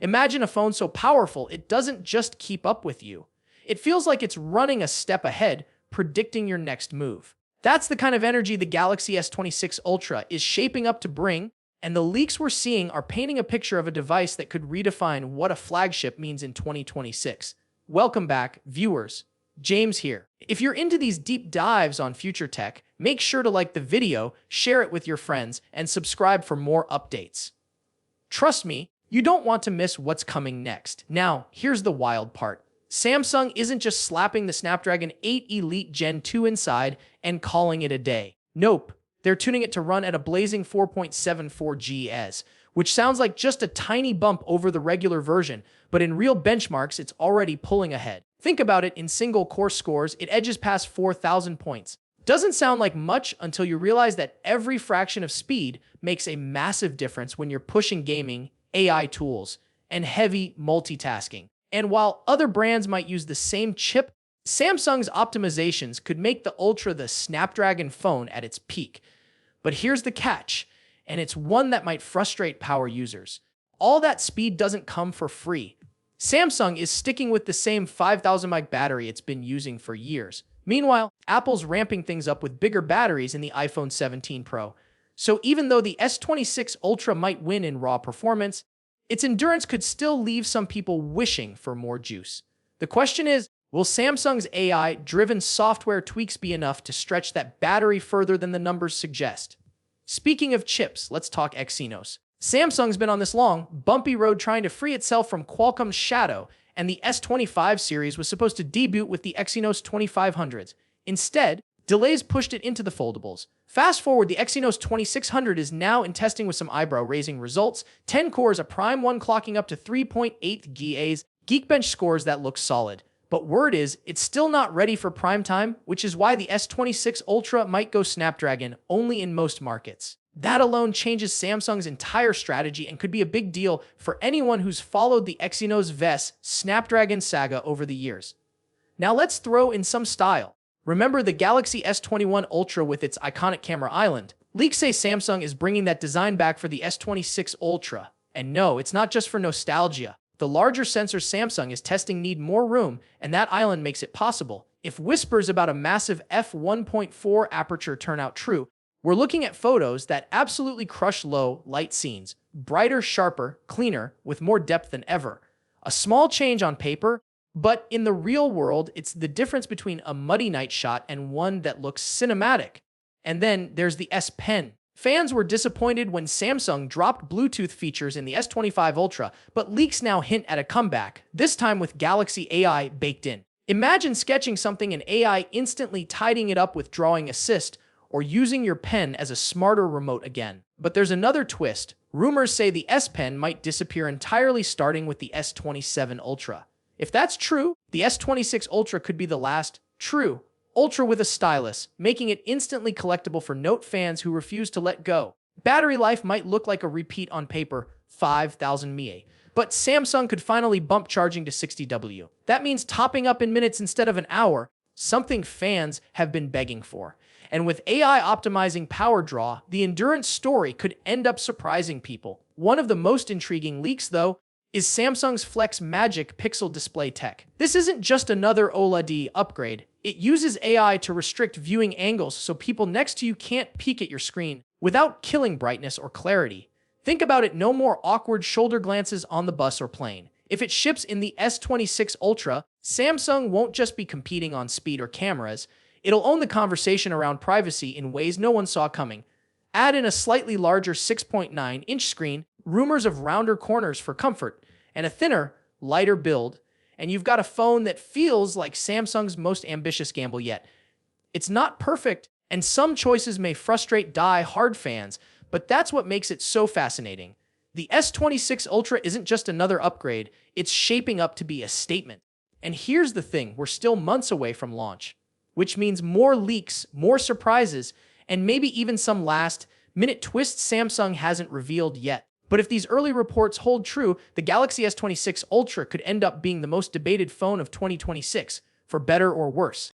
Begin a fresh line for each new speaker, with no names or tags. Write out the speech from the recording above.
Imagine a phone so powerful it doesn't just keep up with you. It feels like it's running a step ahead, predicting your next move. That's the kind of energy the Galaxy S26 Ultra is shaping up to bring, and the leaks we're seeing are painting a picture of a device that could redefine what a flagship means in 2026. Welcome back, viewers. James here. If you're into these deep dives on future tech, make sure to like the video, share it with your friends, and subscribe for more updates. Trust me, you don't want to miss what's coming next. Now, here's the wild part. Samsung isn't just slapping the Snapdragon 8 Elite Gen 2 inside and calling it a day. Nope, they're tuning it to run at a blazing 4.74 GHz, which sounds like just a tiny bump over the regular version, but in real benchmarks, it's already pulling ahead. Think about it, in single-core scores, it edges past 4,000 points. Doesn't sound like much until you realize that every fraction of speed makes a massive difference when you're pushing gaming, AI tools, and heavy multitasking. And while other brands might use the same chip, Samsung's optimizations could make the Ultra the Snapdragon phone at its peak. But here's the catch, and it's one that might frustrate power users. All that speed doesn't come for free. Samsung is sticking with the same 5,000 mAh battery it's been using for years. Meanwhile, Apple's ramping things up with bigger batteries in the iPhone 17 Pro. So even though the S26 Ultra might win in raw performance, its endurance could still leave some people wishing for more juice. The question is, will Samsung's AI-driven software tweaks be enough to stretch that battery further than the numbers suggest? Speaking of chips, let's talk Exynos. Samsung's been on this long, bumpy road trying to free itself from Qualcomm's shadow, and the S25 series was supposed to debut with the Exynos 2500s. Instead, delays pushed it into the foldables. Fast forward, the Exynos 2600 is now in testing with some eyebrow-raising results. 10 cores, a Prime 1 clocking up to 3.8 GHz, Geekbench scores that look solid. But word is, it's still not ready for prime time, which is why the S26 Ultra might go Snapdragon only in most markets. That alone changes Samsung's entire strategy and could be a big deal for anyone who's followed the Exynos VES Snapdragon saga over the years. Now let's throw in some style. Remember the Galaxy S21 Ultra with its iconic camera island? Leaks say Samsung is bringing that design back for the S26 Ultra. And no, it's not just for nostalgia. The larger sensors Samsung is testing need more room, and that island makes it possible. If whispers about a massive f1.4 aperture turn out true, we're looking at photos that absolutely crush low light scenes, brighter, sharper, cleaner, with more depth than ever. A small change on paper, but in the real world, it's the difference between a muddy night shot and one that looks cinematic. And then there's the S Pen. Fans were disappointed when Samsung dropped Bluetooth features in the S25 Ultra, but leaks now hint at a comeback, this time with Galaxy AI baked in. Imagine sketching something and AI instantly tidying it up with drawing assist, or using your pen as a smarter remote again. But there's another twist. Rumors say the S Pen might disappear entirely starting with the S27 Ultra. If that's true, the S26 Ultra could be the last true Ultra with a stylus, making it instantly collectible for Note fans who refuse to let go. Battery life might look like a repeat on paper, 5,000 mAh, but Samsung could finally bump charging to 60W. That means topping up in minutes instead of an hour, something fans have been begging for. And with AI optimizing power draw, the endurance story could end up surprising people. One of the most intriguing leaks, though, is Samsung's Flex Magic Pixel display tech. This isn't just another OLED upgrade. It uses AI to restrict viewing angles so people next to you can't peek at your screen without killing brightness or clarity. Think about it, no more awkward shoulder glances on the bus or plane. If it ships in the S26 Ultra, Samsung won't just be competing on speed or cameras, it'll own the conversation around privacy in ways no one saw coming. Add in a slightly larger 6.9-inch screen, rumors of rounder corners for comfort, and a thinner, lighter build, and you've got a phone that feels like Samsung's most ambitious gamble yet. It's not perfect, and some choices may frustrate die-hard fans, but that's what makes it so fascinating. The S26 Ultra isn't just another upgrade, it's shaping up to be a statement. And here's the thing, we're still months away from launch, which means more leaks, more surprises, and maybe even some last-minute twists Samsung hasn't revealed yet. But if these early reports hold true, the Galaxy S26 Ultra could end up being the most debated phone of 2026, for better or worse.